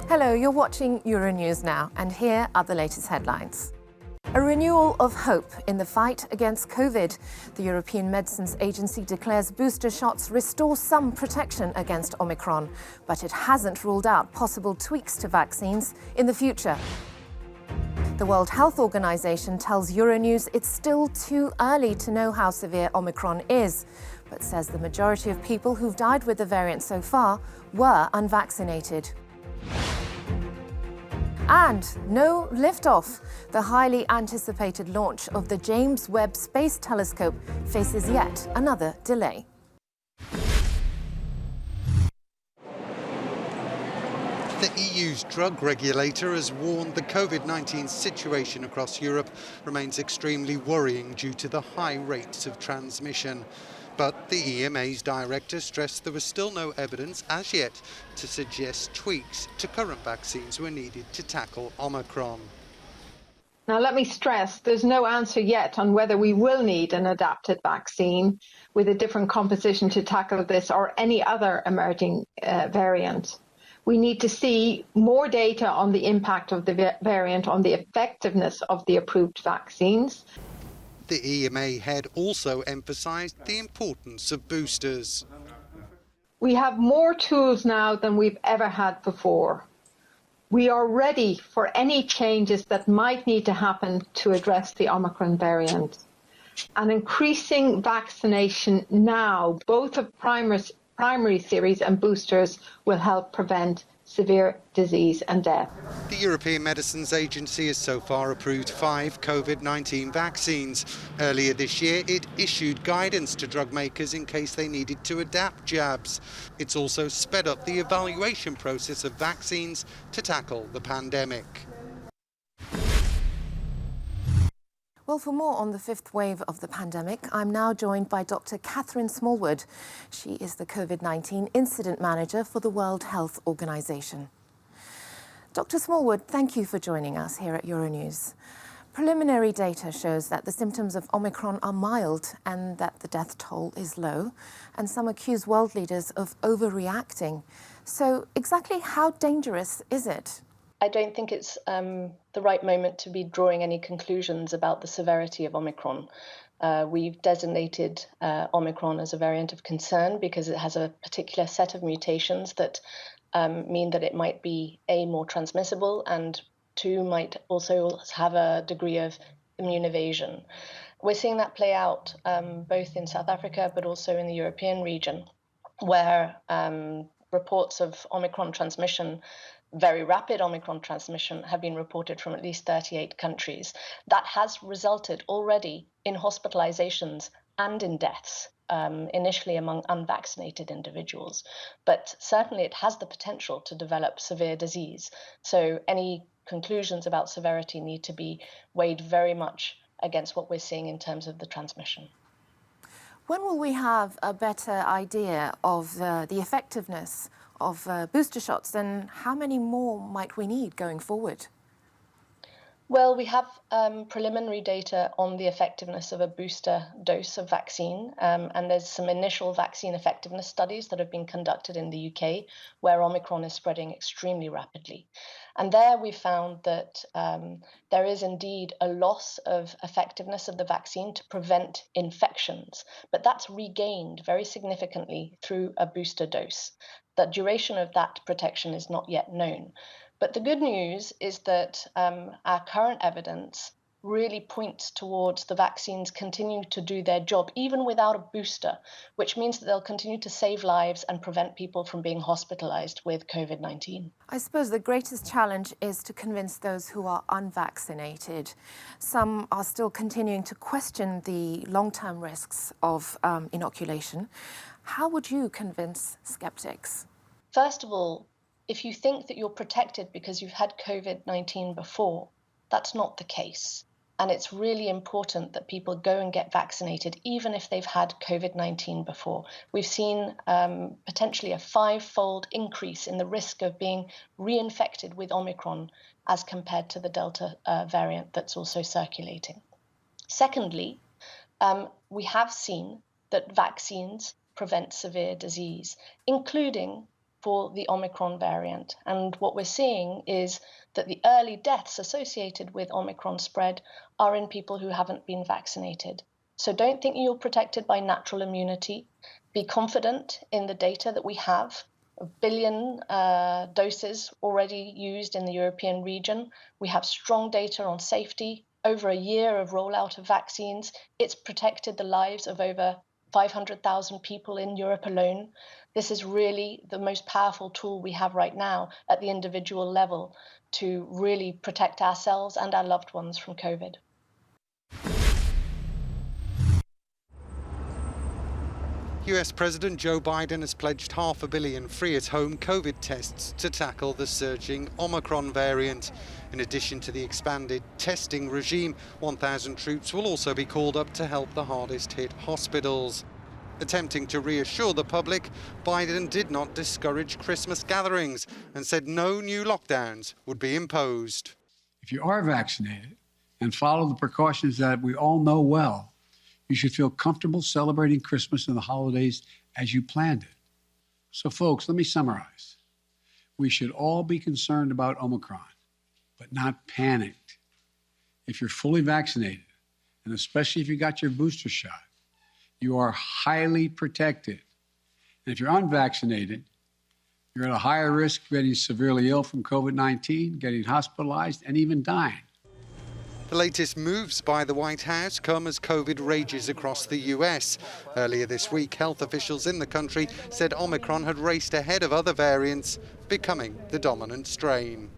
Hello, you're watching Euronews now, and here are the latest headlines. A renewal of hope in the fight against COVID. The European Medicines Agency declares booster shots restore some protection against Omicron, but it hasn't ruled out possible tweaks to vaccines in the future. The World Health Organization tells Euronews it's still too early to know how severe Omicron is, but says the majority of people who've died with the variant so far were unvaccinated. And no liftoff. The highly anticipated launch of the James Webb Space Telescope faces yet another delay. The EU's drug regulator has warned the COVID-19 situation across Europe remains extremely worrying due to the high rates of transmission. But the EMA's director stressed there was still no evidence as yet to suggest tweaks to current vaccines were needed to tackle Omicron. Now, let me stress, there's no answer yet on whether we will need an adapted vaccine with a different composition to tackle this or any other emerging variant. We need to see more data on the impact of the variant on the effectiveness of the approved vaccines. The EMA head also emphasised the importance of boosters. We have more tools now than we've ever had before. We are ready for any changes that might need to happen to address the Omicron variant. And increasing vaccination now, both of primary series and boosters, will help prevent severe disease and death. The European Medicines Agency has so far approved 5 COVID-19 vaccines. Earlier this year, it issued guidance to drug makers in case they needed to adapt jabs. It's also sped up the evaluation process of vaccines to tackle the pandemic. Well, for more on the fifth wave of the pandemic, I'm now joined by Dr. Catherine Smallwood. She is the COVID-19 Incident Manager for the World Health Organization. Dr. Smallwood, thank you for joining us here at Euronews. Preliminary data shows that the symptoms of Omicron are mild and that the death toll is low, and some accuse world leaders of overreacting. So exactly how dangerous is it? I don't think it's the right moment to be drawing any conclusions about the severity of Omicron. We've designated Omicron as a variant of concern because it has a particular set of mutations that mean that it might be A, more transmissible, and 2, might also have a degree of immune evasion. We're seeing that play out both in South Africa but also in the European region, where reports of Omicron transmission, very rapid Omicron transmission, have been reported from at least 38 countries. That has resulted already in hospitalizations and in deaths, initially among unvaccinated individuals. But certainly it has the potential to develop severe disease. So any conclusions about severity need to be weighed very much against what we're seeing in terms of the transmission. When will we have a better idea of the effectiveness of booster shots, and how many more might we need going forward? Well, we have preliminary data on the effectiveness of a booster dose of vaccine, and there's some initial vaccine effectiveness studies that have been conducted in the UK, where Omicron is spreading extremely rapidly. And there we found that there is indeed a loss of effectiveness of the vaccine to prevent infections, but that's regained very significantly through a booster dose. The duration of that protection is not yet known. But the good news is that our current evidence really points towards the vaccines continuing to do their job, even without a booster, which means that they'll continue to save lives and prevent people from being hospitalized with COVID-19. I suppose the greatest challenge is to convince those who are unvaccinated. Some are still continuing to question the long-term risks of inoculation. How would you convince skeptics? First of all, if you think that you're protected because you've had COVID-19 before, that's not the case. And it's really important that people go and get vaccinated, even if they've had COVID-19 before. We've seen potentially a 5-fold increase in the risk of being reinfected with Omicron as compared to the Delta variant that's also circulating. Secondly, we have seen that vaccines prevent severe disease, including for the Omicron variant. And what we're seeing is that the early deaths associated with Omicron spread are in people who haven't been vaccinated. So don't think you're protected by natural immunity. Be confident in the data that we have. 1 billion doses already used in the European region. We have strong data on safety, over a year of rollout of vaccines. It's protected the lives of over 500,000 people in Europe alone. This is really the most powerful tool we have right now at the individual level to really protect ourselves and our loved ones from COVID. US President Joe Biden has pledged $500 million free-at-home COVID tests to tackle the surging Omicron variant. In addition to the expanded testing regime, 1,000 troops will also be called up to help the hardest-hit hospitals. Attempting to reassure the public, Biden did not discourage Christmas gatherings and said no new lockdowns would be imposed. If you are vaccinated and follow the precautions that we all know well, you should feel comfortable celebrating Christmas and the holidays as you planned it. So, folks, let me summarize. We should all be concerned about Omicron, but not panicked. If you're fully vaccinated, and especially if you got your booster shot, you are highly protected. And if you're unvaccinated, you're at a higher risk of getting severely ill from COVID-19, getting hospitalized, and even dying. The latest moves by the White House come as COVID rages across the US. Earlier this week, health officials in the country said Omicron had raced ahead of other variants, becoming the dominant strain.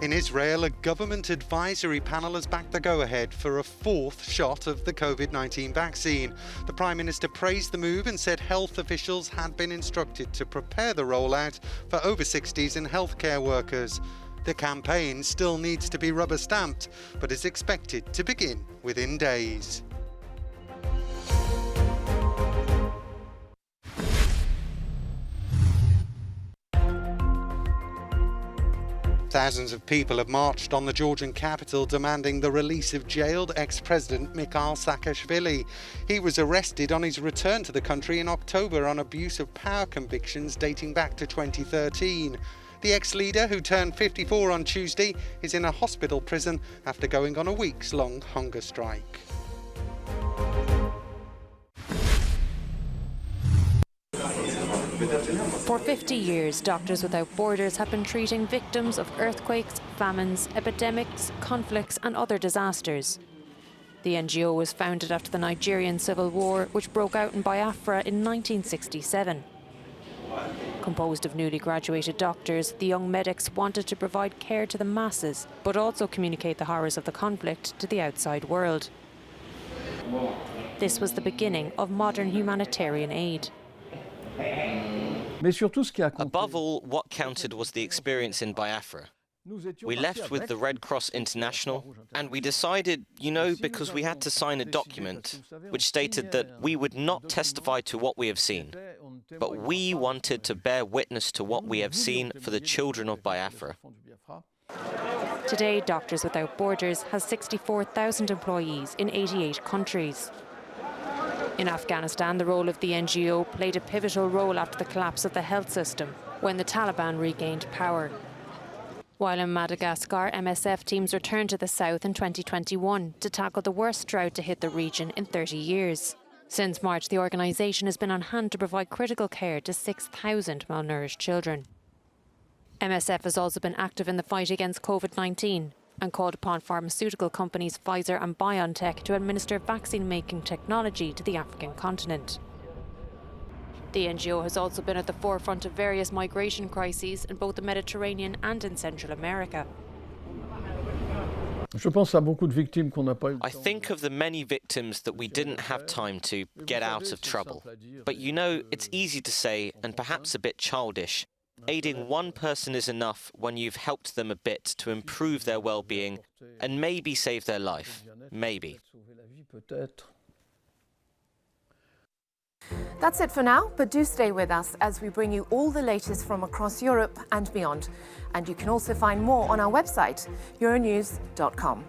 In Israel, a government advisory panel has backed the go-ahead for a 4th shot of the COVID-19 vaccine. The Prime Minister praised the move and said health officials had been instructed to prepare the rollout for over 60s and healthcare workers. The campaign still needs to be rubber-stamped, but is expected to begin within days. Thousands of people have marched on the Georgian capital demanding the release of jailed ex-president Mikhail Saakashvili. He was arrested on his return to the country in October on abuse of power convictions dating back to 2013. The ex-leader, who turned 54 on Tuesday, is in a hospital prison after going on a weeks-long hunger strike. For 50 years, Doctors Without Borders have been treating victims of earthquakes, famines, epidemics, conflicts and other disasters. The NGO was founded after the Nigerian Civil War, which broke out in Biafra in 1967. Composed of newly graduated doctors, the young medics wanted to provide care to the masses, but also communicate the horrors of the conflict to the outside world. This was the beginning of modern humanitarian aid. Above all, what counted was the experience in Biafra. We left with the Red Cross International, and we decided, because we had to sign a document which stated that we would not testify to what we have seen, but we wanted to bear witness to what we have seen for the children of Biafra. Today, Doctors Without Borders has 64,000 employees in 88 countries. In Afghanistan, the role of the NGO played a pivotal role after the collapse of the health system, when the Taliban regained power. While in Madagascar, MSF teams returned to the south in 2021 to tackle the worst drought to hit the region in 30 years. Since March, the organisation has been on hand to provide critical care to 6,000 malnourished children. MSF has also been active in the fight against COVID-19 and called upon pharmaceutical companies Pfizer and BioNTech to administer vaccine-making technology to the African continent. The NGO has also been at the forefront of various migration crises in both the Mediterranean and in Central America. I think of the many victims that we didn't have time to get out of trouble. But it's easy to say, and perhaps a bit childish, aiding one person is enough when you've helped them a bit to improve their well-being and maybe save their life. Maybe. That's it for now, but do stay with us as we bring you all the latest from across Europe and beyond. And you can also find more on our website, euronews.com.